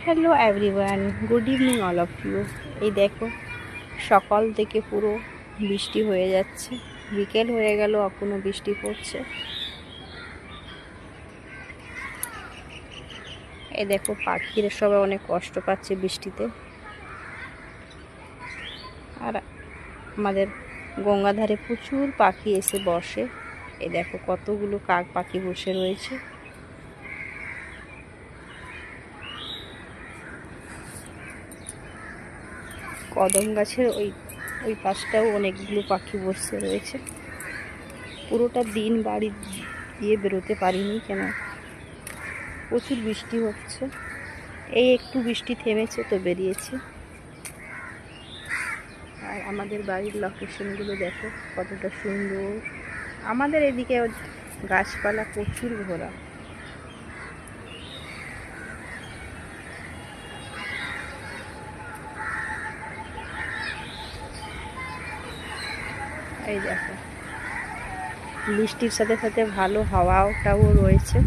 Hello everyone, good evening all of you. এই দেখো, সকাল থেকে পুরো বৃষ্টি হয়ে যাচ্ছে, বিকেল হয়ে গেল এখনো বৃষ্টি পড়ছে। এই দেখো, পাখিরা সবাই অনেক কষ্ট পাচ্ছে বৃষ্টিতে। আর আমাদের গঙ্গাধারে প্রচুর পাখি এসে বসে। এই দেখো, কতগুলো কাক পাখি বসে রয়েছে। কদম গাছের ওই পাশটাও অনেকগুলো পাখি বসে রয়েছে। পুরোটা দিন বাড়ি দিয়ে বেরোতে পারিনি, কেন প্রচুর বৃষ্টি হচ্ছে। এই একটু বৃষ্টি থেমেছে তো বেরিয়েছি। আর আমাদের বাড়ির লোকেশনগুলো দেখো কতটা সুন্দর। আমাদের এদিকে গাছপালা প্রচুর ভরা। এই দেখো, বৃষ্টির সাথে সাথে ভালো হাওয়াটাও রয়েছে।